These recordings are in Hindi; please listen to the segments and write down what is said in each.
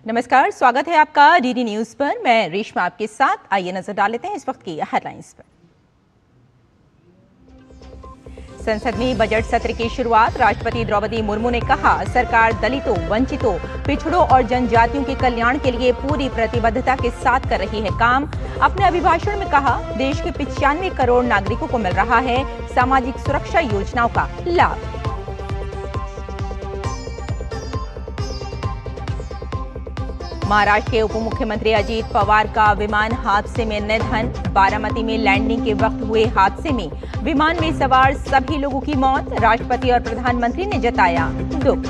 नमस्कार, स्वागत है आपका डीडी न्यूज पर। मैं रेशमा आपके साथ। आइए नजर डाल लेते हैं इस वक्त की हेडलाइंस पर। संसद में बजट सत्र की शुरुआत। राष्ट्रपति द्रौपदी मुर्मू ने कहा, सरकार दलितों, वंचितों, पिछड़ों और जनजातियों के कल्याण के लिए पूरी प्रतिबद्धता के साथ कर रही है काम। अपने अभिभाषण में कहा, देश के 95 करोड़ नागरिकों को मिल रहा है सामाजिक सुरक्षा योजनाओं का लाभ। महाराष्ट्र के उप मुख्यमंत्री अजीत पवार का विमान हादसे में निधन। बारामती में लैंडिंग के वक्त हुए हादसे में विमान में सवार सभी लोगों की मौत। राष्ट्रपति और प्रधानमंत्री ने जताया दुख।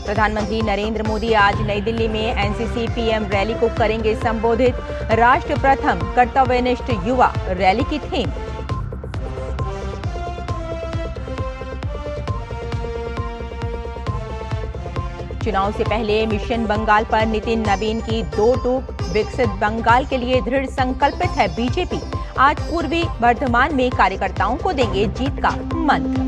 प्रधानमंत्री नरेंद्र मोदी आज नई दिल्ली में एनसीसी पीएम रैली को करेंगे संबोधित। राष्ट्र प्रथम, कर्तव्यनिष्ठ युवा रैली की थीम। चुनाव से पहले मिशन बंगाल पर नितिन नवीन की दो टूक। विकसित बंगाल के लिए दृढ़ संकल्पित है बीजेपी। आज पूर्वी वर्धमान में कार्यकर्ताओं को देंगे जीत का मंत्र।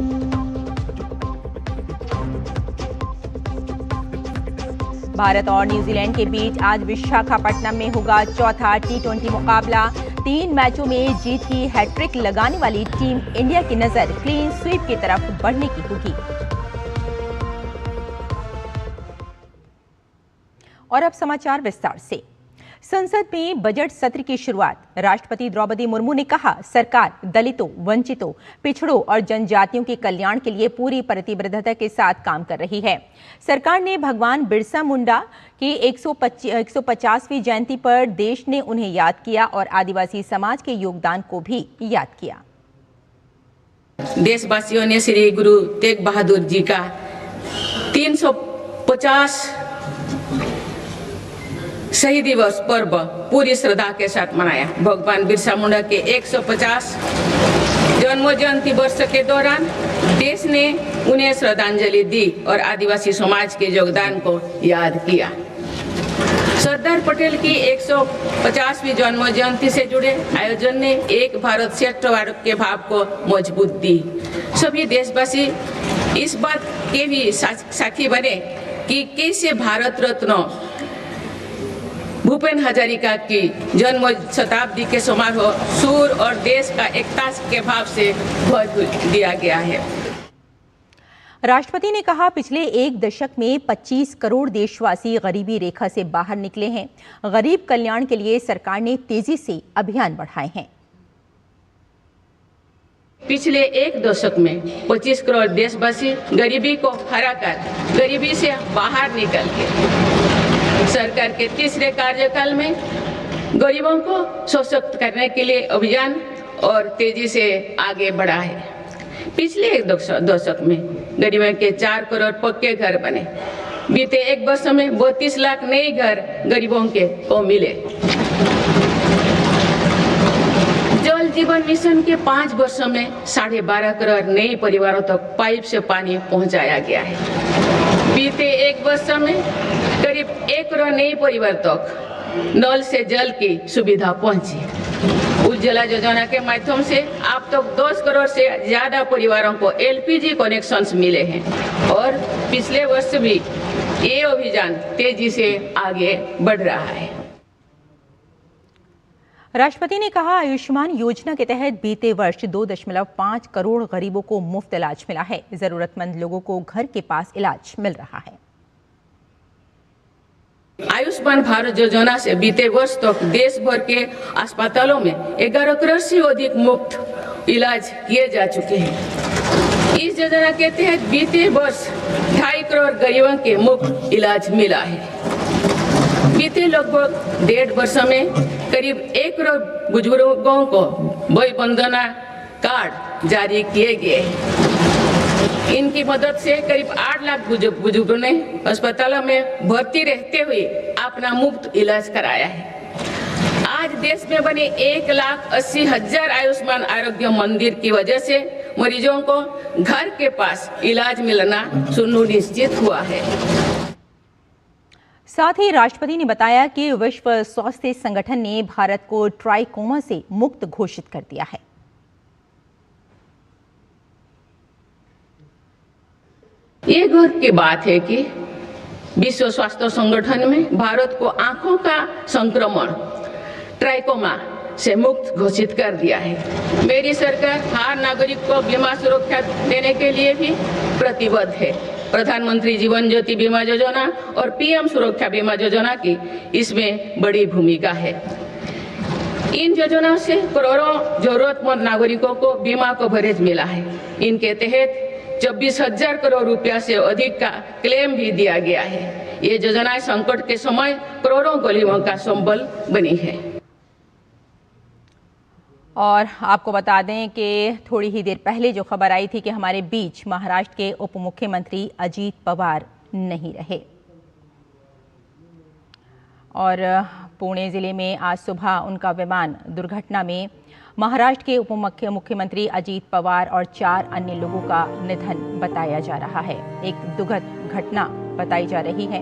भारत और न्यूजीलैंड के बीच आज विशाखापट्टनम में होगा चौथा T20 मुकाबला। 3 मैचों में जीत की हैट्रिक लगाने वाली टीम इंडिया की नजर क्लीन स्वीप की तरफ बढ़ने की होगी। और अब समाचार विस्तार से। संसद में बजट सत्र की शुरुआत। राष्ट्रपति द्रौपदी मुर्मू ने कहा, सरकार दलितों, वंचितों, पिछड़ों और जनजातियों के कल्याण के लिए पूरी प्रतिबद्धता के साथ काम कर रही है। सरकार ने भगवान बिरसा मुंडा की 150वीं जयंती पर देश ने उन्हें याद किया और आदिवासी समाज के योगदान को भी याद किया। देशवासियों ने श्री गुरु तेग बहादुर जी का 350 शहीद दिवस पर्व पूरी श्रद्धा के साथ मनाया। भगवान बिरसा मुंडा के 150 जन्म जयंती वर्ष के दौरान देश ने उन्हें श्रद्धांजलि दी और आदिवासी समाज के योगदान को याद किया। सरदार पटेल की 150वीं जन्म जयंती से जुड़े आयोजन ने एक भारत श्रेष्ठ भारत के भाव को मजबूत दी। सभी देशवासी इस बात के भी साक्षी बने कि कैसे भारत रत्न भूपेन हजारिका की जन्म शताब्दी के समारोह सूर और देश का एकता के भाव से भर दिया गया है। राष्ट्रपति ने कहा, पिछले एक दशक में 25 करोड़ देशवासी गरीबी रेखा से बाहर निकले हैं। गरीब कल्याण के लिए सरकार ने तेजी से अभियान बढ़ाए हैं। पिछले एक दशक में 25 करोड़ देशवासी गरीबी को हराकर गरीबी से बाहर निकल के सरकार के तीसरे कार्यकाल में गरीबों को सशक्त करने के लिए अभियान और तेजी से आगे बढ़ा है। पिछले एक दशक में गरीबों के 4 करोड़ पक्के घर बने। बीते एक वर्ष में 32 लाख नए घर गरीबों को मिले। जल जीवन मिशन के 5 वर्षों में 12.5 करोड़ नए परिवारों तक पाइप से पानी पहुंचाया गया है। बीते एक वर्ष में करीब 1 करोड़ नए परिवार तक नल से जल की सुविधा पहुंची। उज्ज्वला योजना के माध्यम से अब तक 10 करोड़ से ज्यादा परिवारों को LPG कनेक्शंस मिले हैं और पिछले वर्ष भी ये अभियान तेजी से आगे बढ़ रहा है। राष्ट्रपति ने कहा, आयुष्मान योजना के तहत बीते वर्ष 2.5 करोड़ गरीबों को मुफ्त इलाज मिला है। जरूरतमंद लोगों को घर के पास इलाज मिल रहा है। आयुष्मान भारत योजना से बीते वर्ष तक देश भर के अस्पतालों में 11 करोड़ से अधिक मुफ्त इलाज किए जा चुके हैं। इस योजना के तहत बीते वर्ष 2.5 करोड़ गरीबों के मुफ्त इलाज मिला है। बीते लगभग 1.5 वर्ष में करीब 1 करोड़ बुजुर्गों को वय वंदना कार्ड जारी किए गए। इनकी मदद से करीब 8 लाख बुजुर्गों ने अस्पतालों में भर्ती रहते हुए अपना मुफ्त इलाज कराया है। आज देश में बने 1,80,000 आयुष्मान आरोग्य मंदिर की वजह से मरीजों को घर के पास इलाज मिलना सुनिश्चित हुआ है। साथ ही राष्ट्रपति ने बताया कि विश्व स्वास्थ्य संगठन ने भारत को ट्राइकोमा से मुक्त घोषित कर दिया है। ये गर्व की बात है कि विश्व स्वास्थ्य संगठन में भारत को आंखों का संक्रमण ट्राइकोमा से मुक्त घोषित कर दिया है। मेरी सरकार हर नागरिक को बीमा सुरक्षा देने के लिए भी प्रतिबद्ध है। प्रधानमंत्री जीवन ज्योति बीमा योजना और पीएम सुरक्षा बीमा योजना की इसमें बड़ी भूमिका है। इन योजनाओं से करोड़ों जरूरतमंद नागरिकों को बीमा कवरेज मिला है। इनके तहत 24,000 करोड़ रुपया से अधिक का क्लेम भी दिया गया है। ये योजनाएं संकट के समय करोड़ों गरीबों का संबल बनी है। और आपको बता दें कि थोड़ी ही देर पहले जो खबर आई थी कि हमारे बीच महाराष्ट्र के उप मुख्यमंत्री अजीत पवार नहीं रहे। और पुणे जिले में आज सुबह उनका विमान दुर्घटना में महाराष्ट्र के उप मुख्यमंत्री अजीत पवार और 4 अन्य लोगों का निधन बताया जा रहा है। एक दुखद घटना बताई जा रही है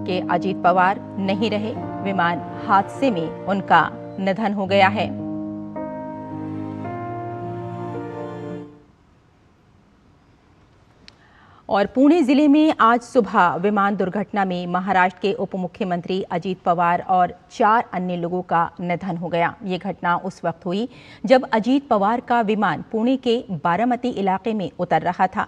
कि अजीत पवार नहीं रहे, विमान हादसे में उनका निधन हो गया है। और पुणे जिले में आज सुबह विमान दुर्घटना में महाराष्ट्र के उप मुख्यमंत्री अजीत पवार और 4 अन्य लोगों का निधन हो गया। ये घटना उस वक्त हुई जब अजीत पवार का विमान पुणे के बारामती इलाके में उतर रहा था।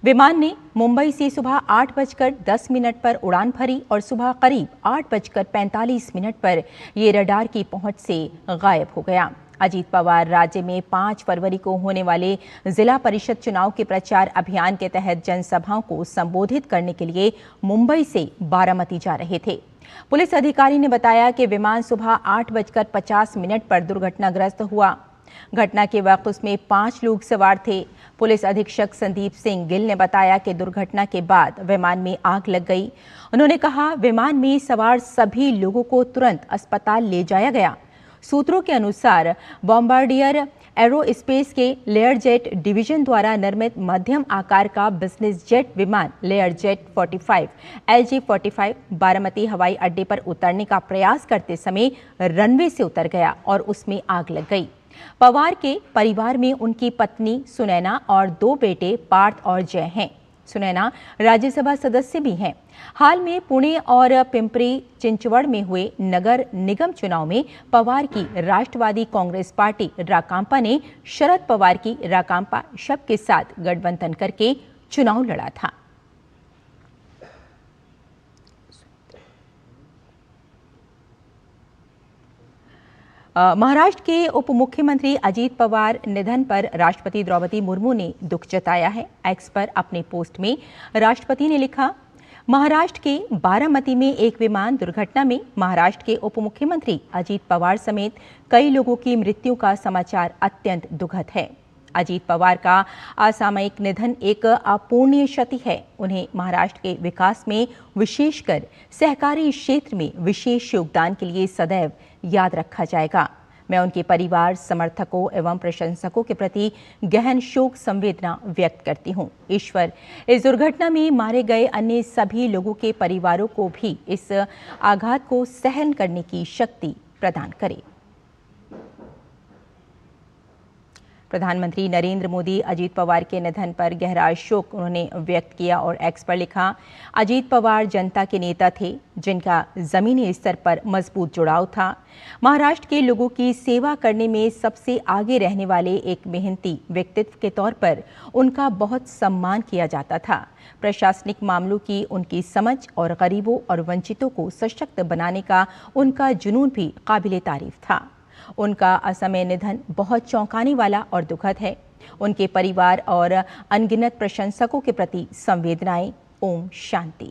विमान ने मुंबई से सुबह 8:10 पर उड़ान भरी और सुबह करीब 8:45 पर ये रडार की पहुंच से गायब हो गया। अजीत पवार राज्य में 5 फरवरी को होने वाले जिला परिषद चुनाव के प्रचार अभियान के तहत जनसभाओं को संबोधित करने के लिए मुंबई से बारामती जा रहे थे। पुलिस अधिकारी ने बताया कि विमान सुबह 8:50 पर दुर्घटनाग्रस्त हुआ। घटना के वक्त उसमें 5 लोग सवार थे। पुलिस अधीक्षक संदीप सिंह गिल ने बताया कि दुर्घटना के बाद विमान में आग लग गई। उन्होंने कहा, विमान में सवार सभी लोगों को तुरंत अस्पताल ले जाया गया। सूत्रों के अनुसार बॉम्बार्डियर एरोस्पेस के लेयर जेट डिवीजन द्वारा निर्मित मध्यम आकार का बिजनेस जेट विमान लेयर जेट 45 LG-45 बारामती हवाई अड्डे पर उतरने का प्रयास करते समय रनवे से उतर गया और उसमें आग लग गई। पवार के परिवार में उनकी पत्नी सुनैना और 2 बेटे पार्थ और जय हैं। सुनैना राज्यसभा सदस्य भी हैं। हाल में पुणे और पिंपरी चिंचवड़ में हुए नगर निगम चुनाव में पवार की राष्ट्रवादी कांग्रेस पार्टी राकांपा ने शरद पवार की राकांपा शब के साथ गठबंधन करके चुनाव लड़ा था। महाराष्ट्र के उप मुख्यमंत्री अजीत पवार निधन पर राष्ट्रपति द्रौपदी मुर्मू ने दुख जताया है। एक्स पर अपने पोस्ट में राष्ट्रपति ने लिखा, महाराष्ट्र के बारामती में एक विमान दुर्घटना में महाराष्ट्र के उप मुख्यमंत्री अजीत पवार समेत कई लोगों की मृत्यु का समाचार अत्यंत दुखद है। अजीत पवार का असामयिक निधन एक अपूर्णीय क्षति है। उन्हें महाराष्ट्र के विकास में, विशेषकर सहकारी क्षेत्र में विशेष योगदान के लिए सदैव याद रखा जाएगा। मैं उनके परिवार, समर्थकों एवं प्रशंसकों के प्रति गहन शोक संवेदना व्यक्त करती हूं। ईश्वर इस दुर्घटना में मारे गए अन्य सभी लोगों के परिवारों को भी इस आघात को सहन करने की शक्ति प्रदान करे। प्रधानमंत्री नरेंद्र मोदी अजीत पवार के निधन पर गहरा शोक उन्होंने व्यक्त किया और एक्स पर लिखा, अजीत पवार जनता के नेता थे जिनका जमीनी स्तर पर मजबूत जुड़ाव था। महाराष्ट्र के लोगों की सेवा करने में सबसे आगे रहने वाले एक मेहनती व्यक्तित्व के तौर पर उनका बहुत सम्मान किया जाता था। प्रशासनिक मामलों की उनकी समझ और गरीबों और वंचितों को सशक्त बनाने का उनका जुनून भी काबिले तारीफ था। उनका असमय निधन बहुत चौंकाने वाला और दुखद है। उनके परिवार और अनगिनत प्रशंसकों के प्रति संवेदनाएं। ओम शांति।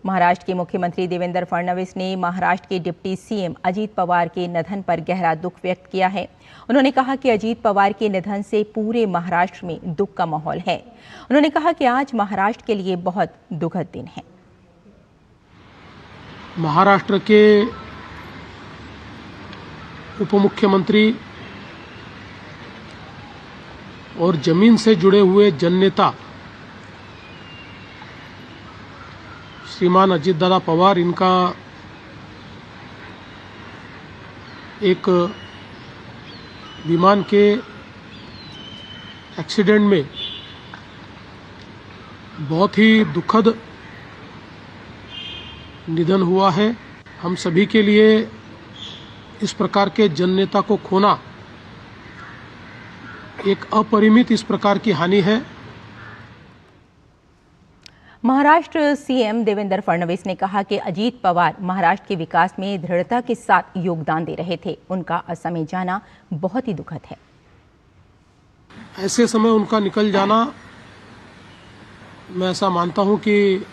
महाराष्ट्र के मुख्यमंत्री देवेंद्र फडणवीस ने महाराष्ट्र के डिप्टी सीएम अजीत पवार के निधन पर गहरा दुख व्यक्त किया है। उन्होंने कहा कि अजीत पवार के निधन से पूरे महाराष्ट्र में दुख का माहौल है। उन्होंने कहा कि आज महाराष्ट्र के लिए बहुत दुखद दिन है। महाराष्ट्र के उप मुख्यमंत्री और जमीन से जुड़े हुए जननेता श्रीमान अजीत दादा पवार, इनका एक विमान के एक्सीडेंट में बहुत ही दुखद निधन हुआ है। हम सभी के लिए इस प्रकार के जननेता को खोना एक अपरिमित इस प्रकार की हानि है। महाराष्ट्र सीएम देवेंद्र फडणवीस ने कहा कि अजीत पवार महाराष्ट्र के विकास में दृढ़ता के साथ योगदान दे रहे थे। उनका असमय जाना बहुत ही दुखद है। ऐसे समय उनका निकल जाना, मैं ऐसा मानता हूं कि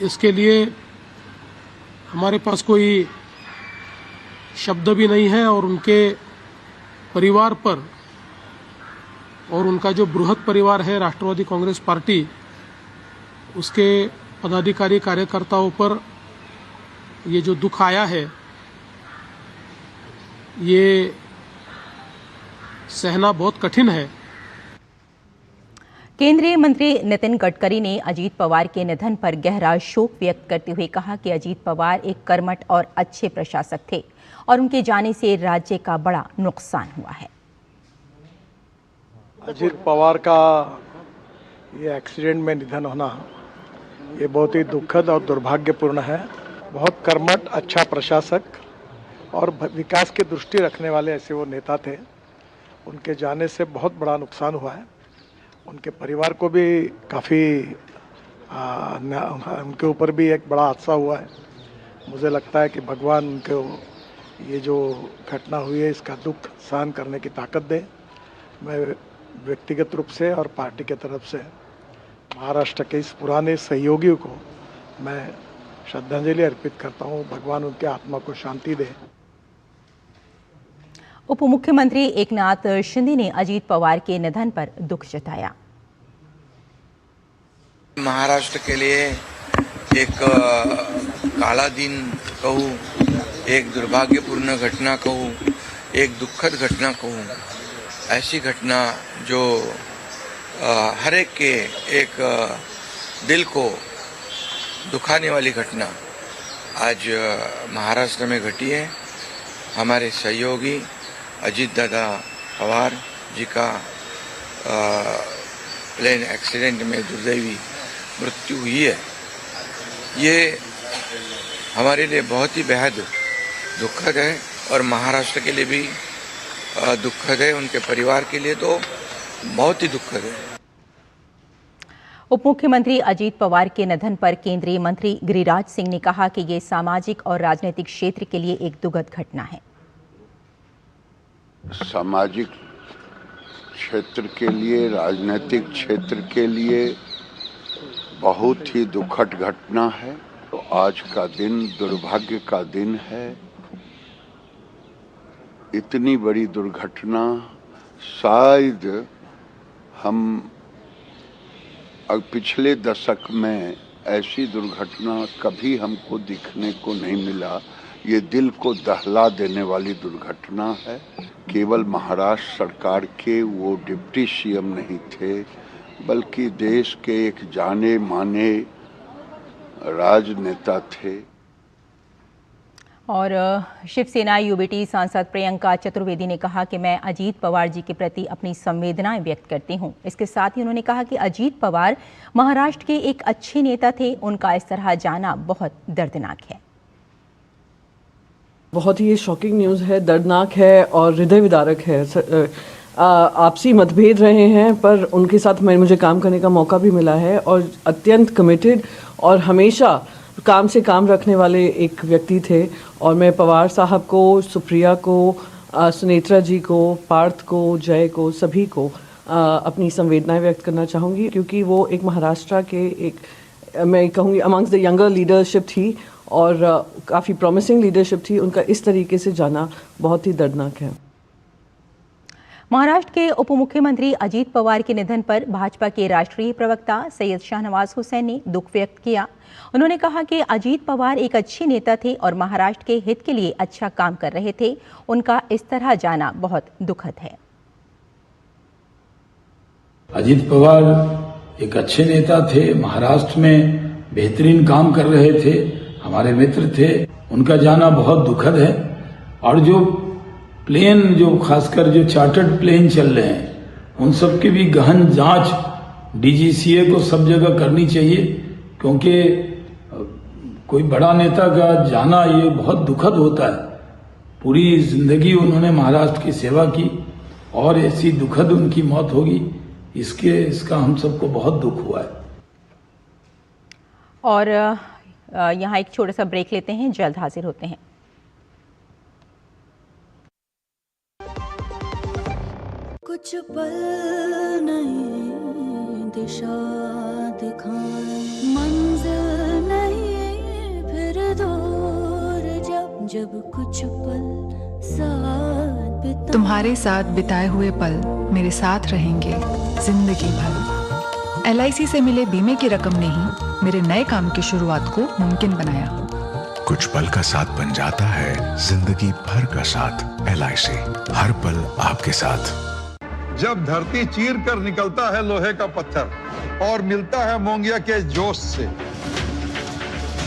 इसके लिए हमारे पास कोई शब्द भी नहीं है और उनके परिवार पर और उनका जो बृहद परिवार है राष्ट्रवादी कांग्रेस पार्टी, उसके पदाधिकारी कार्यकर्ताओं पर ये जो दुख आया है ये सहना बहुत कठिन है। केंद्रीय मंत्री नितिन गडकरी ने अजीत पवार के निधन पर गहरा शोक व्यक्त करते हुए कहा कि अजीत पवार एक कर्मठ और अच्छे प्रशासक थे और उनके जाने से राज्य का बड़ा नुकसान हुआ है। अजीत पवार का ये एक्सीडेंट में निधन होना ये बहुत ही दुखद और दुर्भाग्यपूर्ण है। बहुत कर्मठ, अच्छा प्रशासक और विकास की दृष्टि रखने वाले ऐसे वो नेता थे। उनके जाने से बहुत बड़ा नुकसान हुआ है। उनके परिवार को भी काफ़ी उनके ऊपर भी एक बड़ा हादसा हुआ है। मुझे लगता है कि भगवान उनको ये जो घटना हुई है इसका दुख सहन करने की ताकत दे। मैं व्यक्तिगत रूप से और पार्टी के तरफ से महाराष्ट्र के इस पुराने सहयोगियों को मैं श्रद्धांजलि अर्पित करता हूँ। भगवान उनके आत्मा को शांति दे। उप मुख्यमंत्री एकनाथ शिंदे ने अजीत पवार के निधन पर दुख जताया। महाराष्ट्र के लिए एक काला दिन कहूँ, एक दुर्भाग्यपूर्ण घटना कहूँ, एक दुखद घटना कहूँ, ऐसी घटना जो हर एक के एक दिल को दुखाने वाली घटना आज महाराष्ट्र में घटी है। हमारे सहयोगी अजीत दादा पवार जी का प्लेन एक्सीडेंट में दुर्दैवी मृत्यु हुई है। ये हमारे लिए बहुत ही बेहद दुखद है और महाराष्ट्र के लिए भी दुखद है। उनके परिवार के लिए तो बहुत ही दुखद है। उप मुख्यमंत्री अजीत पवार के निधन पर केंद्रीय मंत्री गिरिराज सिंह ने कहा कि ये सामाजिक और राजनीतिक क्षेत्र के लिए एक दुखद घटना है। सामाजिक क्षेत्र के लिए, राजनीतिक क्षेत्र के लिए बहुत ही दुखद घटना है। तो आज का दिन दुर्भाग्य का दिन है। इतनी बड़ी दुर्घटना शायद हम पिछले दशक में ऐसी दुर्घटना कभी हमको दिखने को नहीं मिला। ये दिल को दहला देने वाली दुर्घटना है। केवल महाराष्ट्र सरकार के वो डिप्टी सीएम नहीं थे, बल्कि देश के एक जाने माने राजनेता थे। और शिवसेना यूबीटी सांसद प्रियंका चतुर्वेदी ने कहा कि मैं अजीत पवार जी के प्रति अपनी संवेदनाएं व्यक्त करती हूं। इसके साथ ही उन्होंने कहा कि अजीत पवार महाराष्ट्र के एक अच्छे नेता थे। उनका इस तरह जाना बहुत दर्दनाक है। बहुत ही शॉकिंग न्यूज़ है, दर्दनाक है और हृदय विदारक है। आपसी मतभेद रहे हैं पर उनके साथ मुझे काम करने का मौका भी मिला है और अत्यंत कमिटेड और हमेशा काम से काम रखने वाले एक व्यक्ति थे। और मैं पवार साहब को, सुप्रिया को, सुनेत्रा जी को, पार्थ को, जय को, सभी को अपनी संवेदनाएं व्यक्त करना चाहूँगी, क्योंकि वो एक महाराष्ट्र के एक मैं कहूँगी अमंग्स द यंगर लीडरशिप थी और काफ़ी प्रॉमिसिंग लीडरशिप थी। उनका इस तरीके से जाना बहुत ही दर्दनाक है। महाराष्ट्र के उप मुख्यमंत्री अजीत पवार के निधन पर भाजपा के राष्ट्रीय प्रवक्ता सैयद शाहनवाज हुसैन ने दुख व्यक्त किया। उन्होंने कहा कि अजीत पवार एक अच्छे नेता थे और महाराष्ट्र के हित के लिए अच्छा काम कर रहे थे। उनका इस तरह जाना बहुत दुखद है। अजीत पवार एक अच्छे नेता थे, महाराष्ट्र में बेहतरीन काम कर रहे थे, हमारे मित्र थे। उनका जाना बहुत दुखद है। और जो प्लेन, जो खासकर जो चार्टर्ड प्लेन चल रहे हैं, उन सब की भी गहन जांच डीजीसीए को सब जगह करनी चाहिए, क्योंकि कोई बड़ा नेता का जाना ये बहुत दुखद होता है। पूरी जिंदगी उन्होंने महाराष्ट्र की सेवा की और ऐसी दुखद उनकी मौत होगी, इसका हम सबको बहुत दुख हुआ है। और यहाँ एक छोटा सा ब्रेक लेते हैं, जल्द हाजिर होते हैं। कुछ पल नहीं दिशा दिखाए, मंजिल नहीं फिर दूर, जब कुछ पल साथ बिताए। तुम्हारे साथ बिताए हुए पल मेरे साथ रहेंगे जिंदगी भर। LIC से मिले बीमे की रकम ने ही मेरे नए काम की शुरुआत को मुमकिन बनाया। कुछ पल का साथ बन जाता है जिंदगी भर का साथ। LIC हर पल आपके साथ। जब धरती चीर कर निकलता है लोहे का पत्थर और मिलता है मोंगिया के जोश से,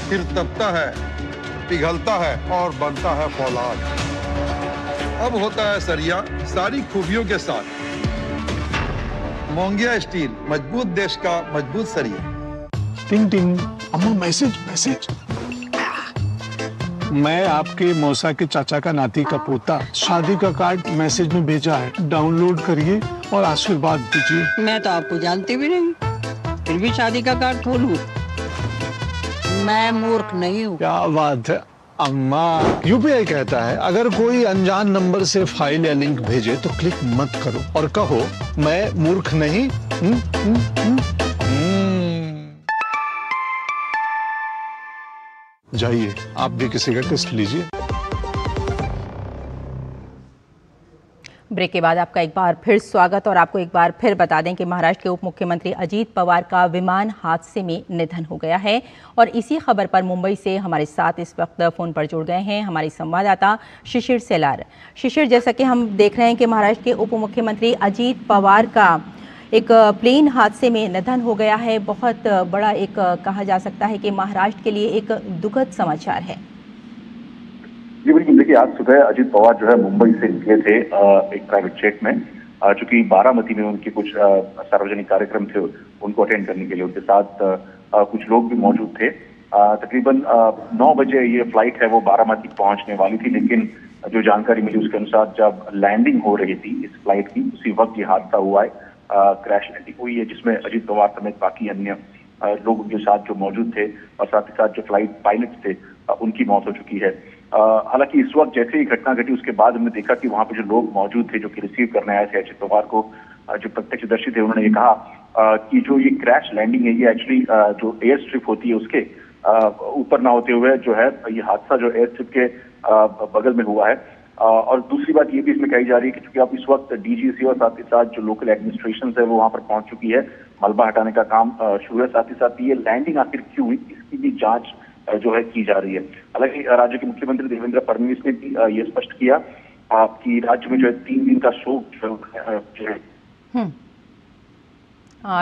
फिर तपता है, पिघलता है और बनता है फौलाद। अब होता है सरिया सारी खूबियों के साथ। मोंगिया स्टील, मजबूत देश का मजबूत सरिया। टिंग टिंग, अम्मा मैसेज। मैं आपके मौसा के चाचा का नाती का पोता, शादी का कार्ड मैसेज में भेजा है, डाउनलोड करिए और आशीर्वाद दीजिए। मैं तो आपको जानती भी नहीं, फिर भी शादी का कार्ड खोलूं? मैं मूर्ख नहीं हूँ। क्या बात है अम्मा। UPI कहता है अगर कोई अनजान नंबर से फाइल या लिंक भेजे तो क्लिक मत करो और कहो मैं मूर्ख नहीं। जाइए आप भी किसी का टेस्ट लीजिए। ब्रेक के बाद आपका एक बार फिर स्वागत। और आपको एक बार फिर बता दें कि महाराष्ट्र के उप मुख्यमंत्री अजीत पवार का विमान हादसे में निधन हो गया है। और इसी खबर पर मुंबई से हमारे साथ इस वक्त फोन पर जुड़ गए हैं हमारे संवाददाता शिशिर सेलार। शिशिर, जैसा कि हम देख रहे हैं कि महाराष्ट्र के उप मुख्यमंत्री अजीत पवार का एक प्लेन हादसे में निधन हो गया है। बहुत बड़ा एक कहा जा सकता है कि महाराष्ट्र के लिए एक दुखद समाचार है। जी बिल्कुल, देखिए आज सुबह अजीत पवार जो है मुंबई से निकले थे एक प्राइवेट जेट में, चूंकि बारामती में उनके कुछ सार्वजनिक कार्यक्रम थे उनको अटेंड करने के लिए। उनके साथ कुछ लोग भी मौजूद थे। तकरीबन 9 बजे ये फ्लाइट है वो बारामती पहुंचने वाली थी, लेकिन जो जानकारी मिली उसके अनुसार जब लैंडिंग हो रही थी इस फ्लाइट की, उसी वक्त ये हादसा हुआ है। क्रैश लैंडिंग हुई है जिसमें अजीत पवार समेत बाकी अन्य लोग उनके साथ जो मौजूद थे और साथ ही साथ जो फ्लाइट पायलट थे उनकी मौत हो चुकी है। हालांकि इस वक्त जैसे ही घटना घटी उसके बाद हमने देखा कि वहां पे जो लोग मौजूद थे जो कि रिसीव करने आए थे अजीत पवार को, जो प्रत्यक्षदर्शी थे, उन्होंने ये कहा कि जो ये क्रैश लैंडिंग है ये एक्चुअली जो एयर स्ट्रिप होती है उसके ऊपर ना होते हुए जो है ये हादसा जो एयर स्ट्रिप के बगल में हुआ है। और दूसरी बात ये भी इसमें कही जा रही है कि चूंकि अब इस वक्त DGC और साथ ही साथ जो लोकल एडमिनिस्ट्रेशन है वो वहां पर पहुंच चुकी है, मलबा हटाने का काम शुरू है। साथ ही साथ ये लैंडिंग आखिर क्यों हुई इसकी भी जांच जो है की जा रही है। हालांकि राज्य के मुख्यमंत्री देवेंद्र फडणवीस ने भी ये स्पष्ट किया कि राज्य में जो है 3 दिन का शोक जो है।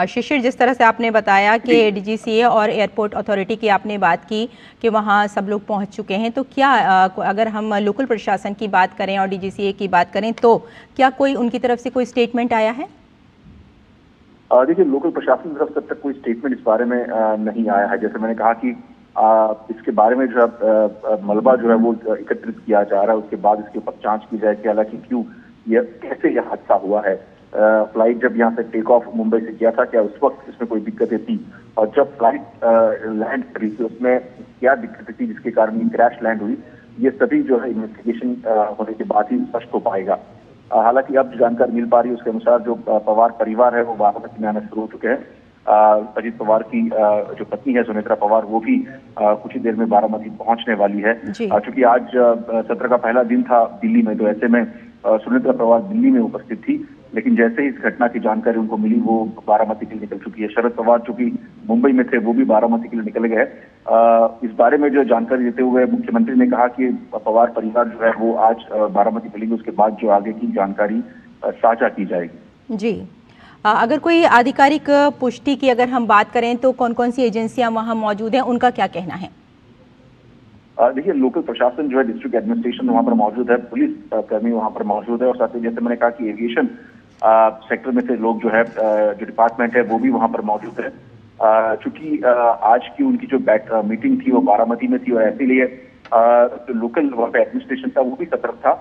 शिशिर, जिस तरह से आपने बताया कि DGCA और एयरपोर्ट अथॉरिटी की आपने बात की कि वहाँ सब लोग पहुँच चुके हैं, तो क्या अगर हम लोकल प्रशासन की बात करें और DGCA की बात करें तो क्या कोई उनकी तरफ से कोई स्टेटमेंट आया है? देखिए, लोकल प्रशासन की तरफ से अब तक कोई स्टेटमेंट इस बारे में नहीं आया है। जैसे मैंने कहा कि इसके बारे में जो है मलबा जो है वो एकत्रित किया जा रहा है, उसके बाद इसके ऊपर जांच की जाए कि हालांकि क्यों कैसे यह हादसा हुआ है। फ्लाइट जब यहाँ से टेक ऑफ मुंबई से किया था, क्या उस वक्त इसमें कोई दिक्कतें थी, और जब फ्लाइट लैंड करी थी उसमें क्या दिक्कतें थी जिसके कारण ये क्रैश लैंड हुई, ये सभी जो है इन्वेस्टिगेशन होने के बाद ही स्पष्ट हो पाएगा। हालांकि अब जो जानकारी मिल पा रही है उसके अनुसार जो पवार परिवार है वो बारामती में आना शुरू हो चुके हैं। अजीत पवार की जो पत्नी है सुनेत्रा पवार वो भी कुछ ही देर में बारामती पहुंचने वाली है। चूंकि आज सत्र का पहला दिन था दिल्ली में, तो ऐसे में सुनेत्रा पवार दिल्ली में उपस्थित थी, लेकिन जैसे ही इस घटना की जानकारी उनको मिली वो बारामती के लिए निकल चुकी है। शरद पवार जो कि मुंबई में थे वो भी बारामती के लिए निकल गए। इस बारे में जो जानकारी देते हुए मुख्यमंत्री ने कहा कि पवार परिवार जो है वो आज बारामती मिलेगी, उसके बाद जो आगे की जानकारी साझा की जाएगी। जी, अगर कोई आधिकारिक पुष्टि की अगर हम बात करें तो कौन कौन सी एजेंसियां वहां मौजूद हैं, उनका क्या कहना है? देखिए, लोकल प्रशासन जो है, डिस्ट्रिक्ट एडमिनिस्ट्रेशन वहां पर मौजूद है, पुलिस कर्मी वहां पर मौजूद है, और साथ ही जैसे मैंने कहा कि एविएशन सेक्टर में से लोग जो है जो डिपार्टमेंट है वो भी वहां पर मौजूद है। चूंकि आज की उनकी जो मीटिंग थी वो बारामती में थी और इसीलिए जो लोकल वहाँ पे एडमिनिस्ट्रेशन था वो भी सतर्क था,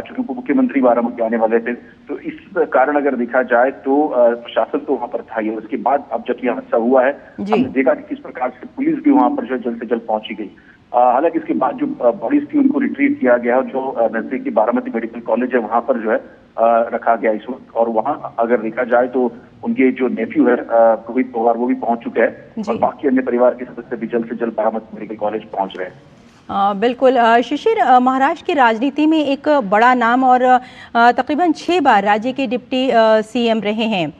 चूंकि उप मुख्यमंत्री बारामती आने वाले थे। तो इस कारण अगर देखा जाए तो प्रशासन तो वहां पर था ही। उसके बाद अब जब यह हादसा हुआ है हमने देखा कि किस प्रकार से पुलिस भी वहां पर जो है जल्द से जल्द पहुंची गई। हालांकि इसके बाद जो बॉडीज थी उनको रिट्रीव किया गया, जो नजदीकी बारामती मेडिकल कॉलेज है वहां पर जो है रखा गया इस वक्त। और वहां अगर देखा जाए तो उनके जो नेफ्यू है रोहित पवार वो भी पहुंच चुके हैं और बाकी अन्य परिवार के सदस्य भी जल्द से जल्द बारामती मेडिकल कॉलेज पहुंच रहे हैं। बिल्कुल शिशिर, महाराष्ट्र की राजनीति में एक बड़ा नाम और तकरीबन 6 बार राज्य के डिप्टी सीएम रहे हैं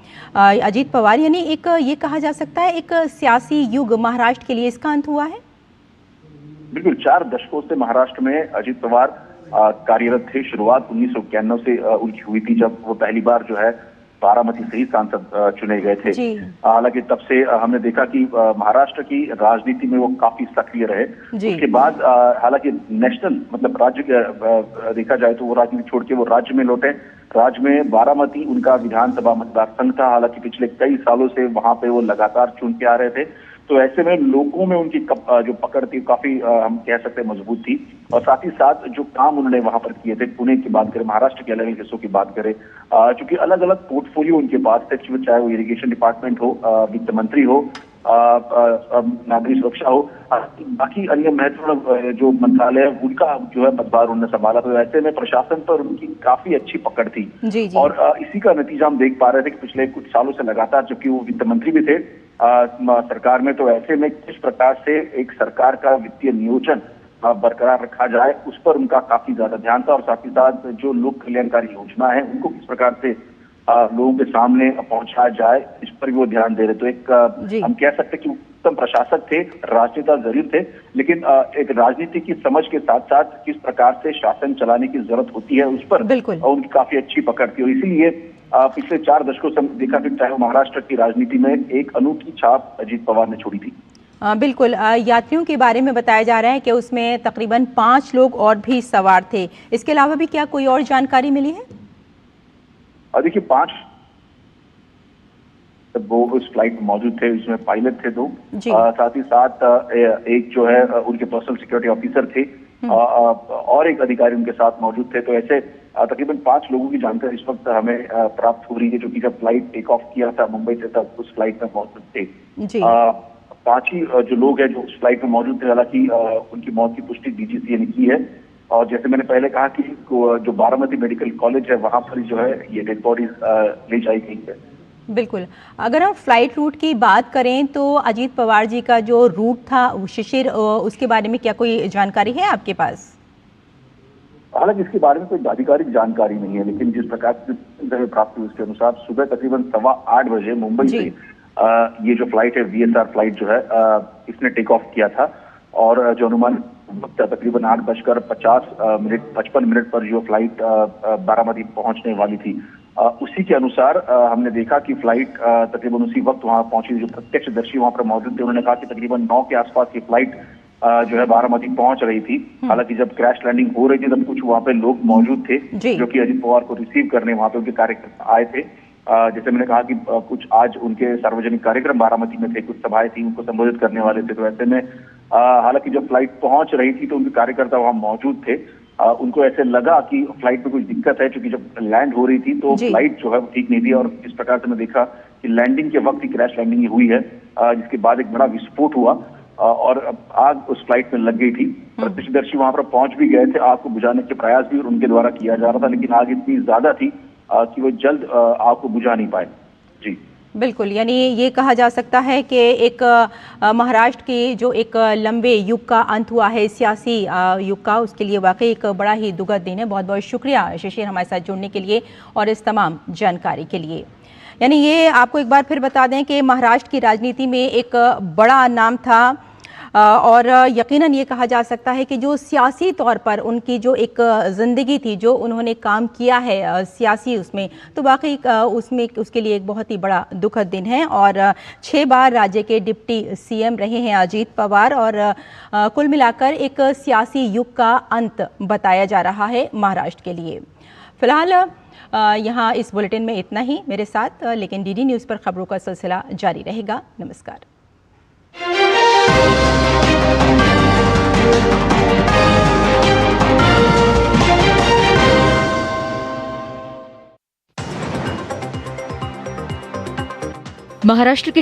अजीत पवार, यानी एक ये कहा जा सकता है एक सियासी युग महाराष्ट्र के लिए इसका अंत हुआ है। बिल्कुल, 4 दशकों से महाराष्ट्र में अजीत पवार कार्यरत थे। शुरुआत 1991 से उनकी हुई थी जब वो पहली बार जो है बारामती से ही सांसद चुने गए थे। हालांकि तब से हमने देखा कि महाराष्ट्र की राजनीति में वो काफी सक्रिय रहे। उसके बाद हालांकि नेशनल मतलब राज्य देखा जाए तो वो राजनीति छोड़ के वो राज्य में लौटे। राज्य में बारामती उनका विधानसभा मतदार संघ था। हालांकि पिछले कई सालों से वहां पे वो लगातार चुन के आ रहे थे, तो ऐसे में लोगों में उनकी जो पकड़ थी काफी हम कह सकते हैं मजबूत थी। और साथ ही साथ जो काम उन्होंने वहां पर किए थे, पुणे की बात करें, महाराष्ट्र के अलग अलग हिस्सों की बात करें, चूंकि अलग अलग पोर्टफोलियो उनके पास थे, चाहे वो इरिगेशन डिपार्टमेंट हो, वित्त मंत्री हो, नागरिक सुरक्षा हो, बाकी अन्य महत्वपूर्ण जो मंत्रालय है उनका जो है पदभार उन्होंने संभाला। तो ऐसे में प्रशासन पर उनकी काफी अच्छी पकड़ थी। और इसी का नतीजा हम देख पा रहे थे कि पिछले कुछ सालों से लगातार, जबकि वो वित्त मंत्री भी थे सरकार में, तो ऐसे में किस प्रकार से एक सरकार का वित्तीय नियोजन बरकरार रखा जाए उस पर उनका काफी ज्यादा ध्यान था। और साथ ही साथ जो लोक कल्याणकारी योजना है उनको किस प्रकार से लोगों के सामने पहुंचाया जाए इस पर भी वो ध्यान दे रहे। तो एक हम कह सकते हैं कि उत्तम प्रशासक थे, राजनेता जरूर थे, लेकिन एक राजनीति की समझ के साथ साथ किस प्रकार से शासन चलाने की जरूरत होती है उस पर उनकी काफी अच्छी पकड़ थी। और इसीलिए पिछले 4 दशकों से देखा कि चाहे महाराष्ट्र की राजनीति में एक अनूठी छाप अजीत पवार ने छोड़ी थी। बिल्कुल, यात्रियों के बारे में बताया जा रहा है कि उसमें तकरीबन 5 लोग और भी सवार थे। इसके अलावा भी क्या कोई और जानकारी मिली है? देखिए, 5 वो उस फ्लाइट में मौजूद थे, उसमें पायलट थे 2, साथ ही साथ एक जो है उनके पर्सनल सिक्योरिटी ऑफिसर थे और एक अधिकारी उनके साथ मौजूद थे। तो ऐसे तकरीबन 5 लोगों की जानकारी इस वक्त हमें प्राप्त हो रही है, जो कि जब फ्लाइट टेक ऑफ किया था मुंबई से तब उस फ्लाइट में मौजूद थे। 5 ही जो लोग हैं जो उस फ्लाइट में मौजूद थे। हालांकि उनकी मौत की पुष्टि डीजीसीए ने की है। और जैसे मैंने पहले कहा कि जो बारामती मेडिकल कॉलेज है वहां पर जो है ये डेड बॉडीज ले जाई गई है। बिल्कुल, अगर हम फ्लाइट रूट की बात करें तो अजीत पवार जी का जो रूट था शिशिर, उसके बारे में क्या कोई जानकारी है आपके पास? हालांकि इसके बारे में कोई आधिकारिक जानकारी नहीं है, लेकिन जिस प्रकार से प्राप्त हुई उसके अनुसार सुबह तकरीबन 8:15 बजे मुंबई से ये जो फ्लाइट है VSR फ्लाइट जो है इसने टेक ऑफ किया था। और जो अनुमान तकरीबन 8:50 पर जो फ्लाइट बारामती पहुंचने वाली थी, उसी के अनुसार हमने देखा कि फ्लाइट तकरीबन उसी वक्त वहां पहुंची। जो प्रत्यक्षदर्शी वहां पर मौजूद थे उन्होंने कहा कि तकरीबन 9 के आसपास की फ्लाइट जो है बारामती पहुंच रही थी। हालांकि जब क्रैश लैंडिंग हो रही थी तब कुछ वहां पे लोग मौजूद थे जो कि अजीत पवार को रिसीव करने वहां पे उनके कार्यकर्ता आए थे। जैसे मैंने कहा कि कुछ आज उनके सार्वजनिक कार्यक्रम बारामती में थे, कुछ सभाएं थी, उनको संबोधित करने वाले थे। तो ऐसे में हालांकि जब फ्लाइट पहुंच रही थी तो उनके कार्यकर्ता वहां मौजूद थे। उनको ऐसे लगा कि फ्लाइट में कुछ दिक्कत है, क्योंकि जब लैंड हो रही थी तो फ्लाइट जो है वो ठीक नहीं थी। और इस प्रकार से मैं देखा कि लैंडिंग के वक्त ही क्रैश लैंडिंग हुई है, जिसके बाद एक बड़ा विस्फोट हुआ और आग उस फ्लाइट में लग गई थी। प्रत्यक्षदर्शी वहां पर पहुंच भी गए थे, आग को बुझाने के प्रयास भी उनके द्वारा किया जा रहा था, लेकिन आग इतनी ज्यादा थी कि वो जल्द आग को बुझा नहीं पाए। जी बिल्कुल, यानी ये कहा जा सकता है कि एक महाराष्ट्र की जो एक लंबे युग का अंत हुआ है, सियासी युग का, उसके लिए वाकई एक बड़ा ही दुखद दिन है। बहुत बहुत शुक्रिया शिशिर हमारे साथ जुड़ने के लिए और इस तमाम जानकारी के लिए। यानी ये आपको एक बार फिर बता दें कि महाराष्ट्र की राजनीति में एक बड़ा नाम था और यकीनन ये कहा जा सकता है कि जो सियासी तौर पर उनकी जो एक ज़िंदगी थी, जो उन्होंने काम किया है सियासी उसमें, तो वाकई उसमें उसके लिए एक बहुत ही बड़ा दुखद दिन है। और 6 बार राज्य के डिप्टी सीएम रहे हैं अजीत पवार और कुल मिलाकर एक सियासी युग का अंत बताया जा रहा है महाराष्ट्र के लिए। फिलहाल यहाँ इस बुलेटिन में इतना ही मेरे साथ, लेकिन डीडी न्यूज़ पर खबरों का सिलसिला जारी रहेगा। नमस्कार। महाराष्ट्र के